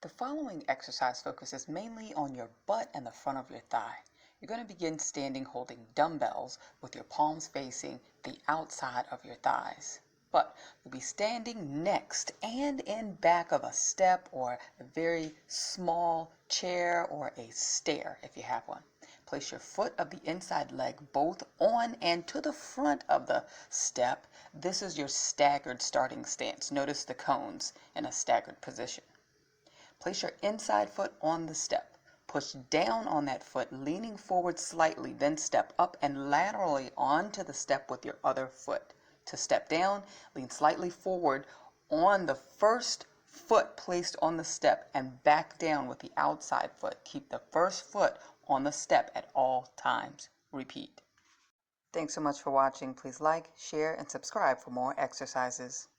The following exercise focuses mainly on your butt and the front of your thigh. You're going to begin standing holding dumbbells with your palms facing the outside of your thighs. But you'll be standing next and in back of a step or a very small chair or a stair if you have one. Place your foot of the inside leg both on and to the front of the step. This is your staggered starting stance. Notice the cones in a staggered position. Place your inside foot on the step. Push down on that foot, leaning forward slightly, then step up and laterally onto the step with your other foot. To step down, lean slightly forward on the first foot placed on the step and back down with the outside foot. Keep the first foot on the step at all times. Repeat. Thanks so much for watching. Please like, share, and subscribe for more exercises.